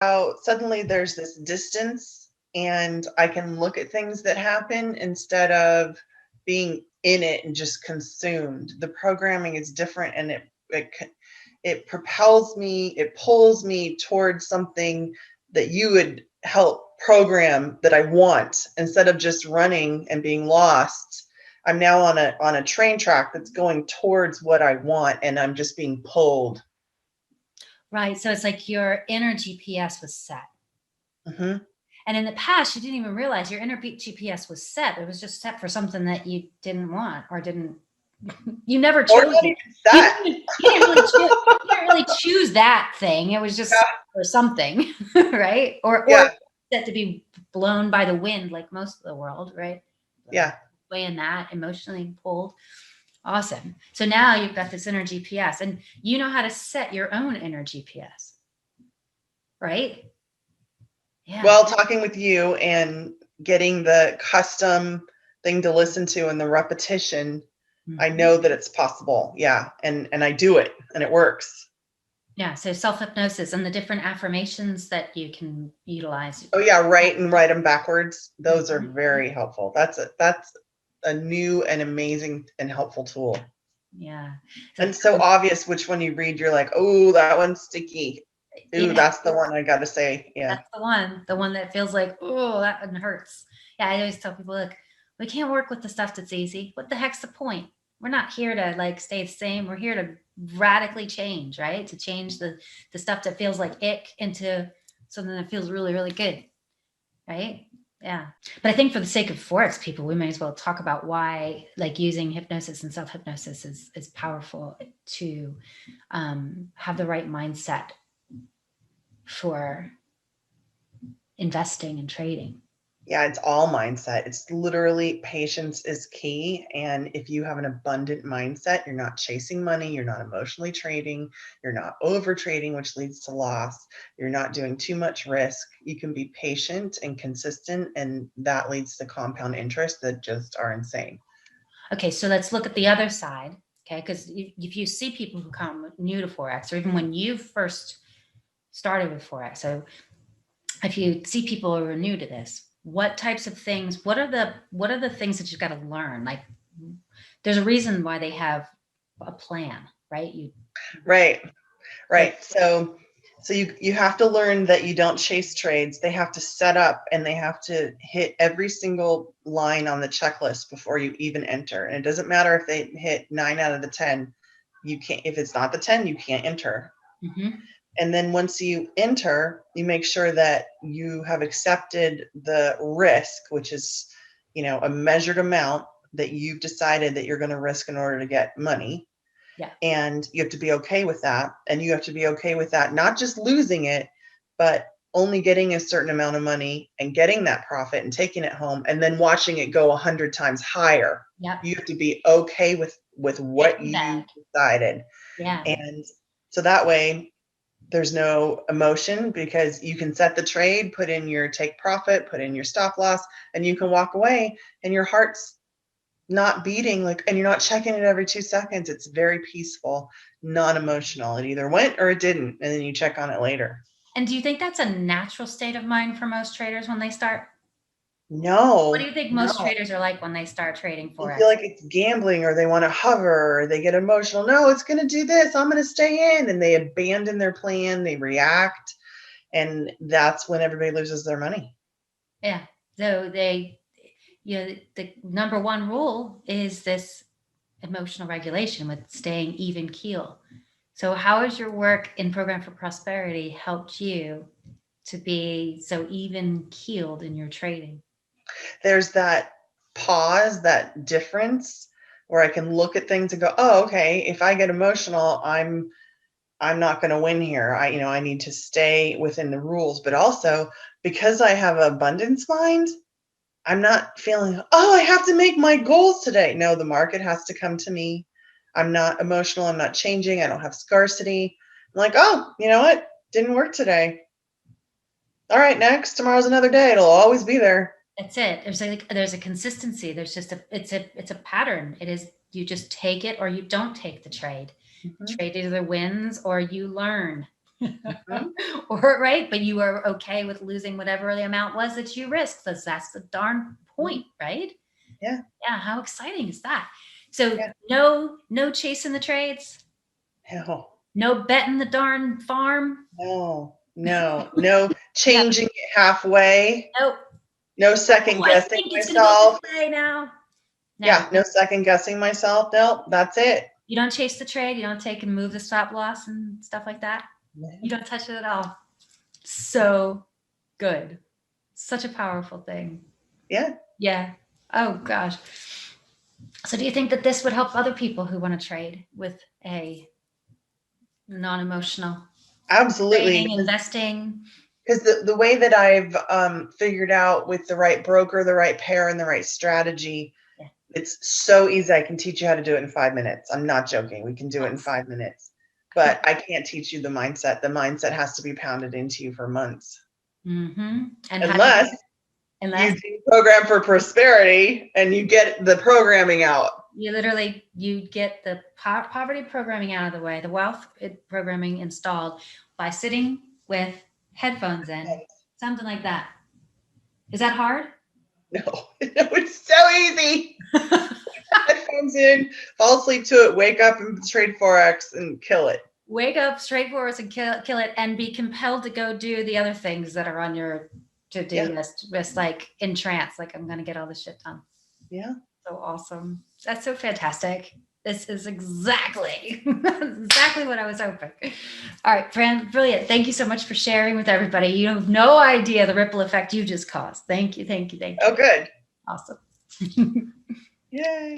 how suddenly there's this distance and I can look at things that happen instead of being in it and just consumed. The programming is different, and it propels me, it pulls me towards something that you would help program that I want, instead of just running and being lost. I'm now on a train track that's going towards what I want, and I'm just being pulled. Right. So it's like your inner GPS was set. Mm-hmm. And in the past, you didn't even realize your inner GPS was set. It was just set for something that you didn't want or didn't. You never Or chose not it. even that. You didn't really choose that thing. It was just set for something, right? Or Yeah, set to be blown by the wind, like most of the world, right? yeah, Way in that emotionally pulled. Awesome. So now you've got this inner GPS, and you know how to set your own inner GPS, right? Yeah. well, talking with you and getting the custom thing to listen to and the repetition, I Mhm. know that it's possible. Yeah, and I do it, and it works. Yeah. So self hypnosis and the different affirmations that you can utilize. Oh yeah, write and write them backwards. Those are Mhm. very helpful. That's a new and amazing and helpful tool. Yeah. So, And so obvious which one you read, you're like, oh, that one's sticky. Ooh, yeah, that's the one I gotta say. Yeah. that's the one that feels like, oh, that one hurts. Yeah. I always tell people, look, we can't work with the stuff that's easy. What the heck's the point? We're not here to like stay the same. We're here to radically change, right? To change the stuff that feels like ick into something that feels really, really good. Right? Yeah. But I think for the sake of Forex people, we may as well talk about why like using hypnosis and self-hypnosis is powerful to have the right mindset for investing and trading. Yeah, it's all mindset. It's literally patience is key. And if you have an abundant mindset, you're not chasing money, you're not emotionally trading, you're not over trading, which leads to loss, you're not doing too much risk. You can be patient and consistent, and that leads to compound interest that just are insane. Okay, so let's look at the other side. Okay, because if you see people who come new to Forex, or even when you first started with Forex, so if you see people who are new to this, what types of things, what are the things that you've got to learn? Like there's a reason why they have a plan, right? You Right. so Right. So you have to learn that you don't chase trades. They have to set up, and they have to hit every single line on the checklist before you even enter. And it doesn't matter if they hit 9 out of the 10. You can't, if it's not the 10, you can't enter. mhm. And then once you enter, you make sure that you have accepted the risk, which is, a measured amount that you've decided that you're going to risk in order to get money. Yeah. And you have to be okay with that. And you have to be okay with that, not just losing it, but only getting a certain amount of money and getting that profit and taking it home and then watching it go 100 times higher. Yeah. You have to be okay with what Getting you back. decided. Yeah. And so that way there's no emotion, because you can set the trade, put in your take profit, put in your stop loss, and you can walk away, and your heart's not beating, like, and you're not checking it every 2 seconds. It's very peaceful, non-emotional. It either went or it didn't, and then you check on it later. And do you think that's a natural state of mind for most traders when they start? What do No, you think most no. traders are like when they start trading They Forex? feel like it's gambling, or they want to hover, or they get emotional. No, it's going to do this. I'm going to stay in. And they abandon their plan. They react. And that's when everybody loses their money. Yeah. So the number one rule is this emotional regulation with staying even keel. So how has your work in Program for Prosperity helped you to be so even keeled in your trading? There's that pause, that difference where I can look at things and go, oh, okay, if I get emotional, I'm not going to win here. I need to stay within the rules, but also because I have an abundance mind, I'm not feeling, oh, I have to make my goals today. No, the market has to come to me. I'm not emotional. I'm not changing. I don't have scarcity. I'm like, oh, you know what? Didn't work today. All right, next. Tomorrow's another day. It'll always be there. That's it. There's a consistency. There's just it's a pattern. It is you just take it or you don't take the trade. Mhm. Trade either wins or you learn. or right, but you were okay with losing whatever the amount was that you risked. That's the darn point, right? Yeah. Yeah. How exciting is that? So Yeah. no chasing the trades, No, no betting the darn farm. no No, changing it halfway. nope. No Oh, second I guessing think it's gonna go myself. this way now. No, Yeah, no second guessing myself. Nope, that's it. you don't chase the trade. You don't take and move the stop loss and stuff like that. You don't touch it at all. So good. Such a powerful thing. Yeah. Yeah. Oh gosh. So do you think that this would help other people who want to trade with a non-emotional Absolutely. trading, investing? Because the way that I've figured out with the right broker, the right pair, and the right strategy, Yeah. it's so easy. I can teach you how to do it in 5 minutes. I'm not joking. We can do it in 5 minutes. But I can't teach you the mindset. The mindset has to be pounded into you for months. Mm-hmm. And Unless you do program for prosperity and you get the programming out. you get the poverty programming out of the way, the wealth programming installed by sitting with headphones in, something like that. Is that hard? No, it's so easy. Headphones in, fall asleep to it, wake up and trade Forex and kill it. Wake up, straight forwards, and kill it, and be compelled to go do the other things that are on your to-do list, just like in trance, like I'm going to get all this shit done. Yeah. So awesome. That's so fantastic. This is exactly what I was hoping. All right, Fran, brilliant. Thank you so much for sharing with everybody. You have no idea the ripple effect you just caused. Thank you. Oh, good. Awesome. Yay.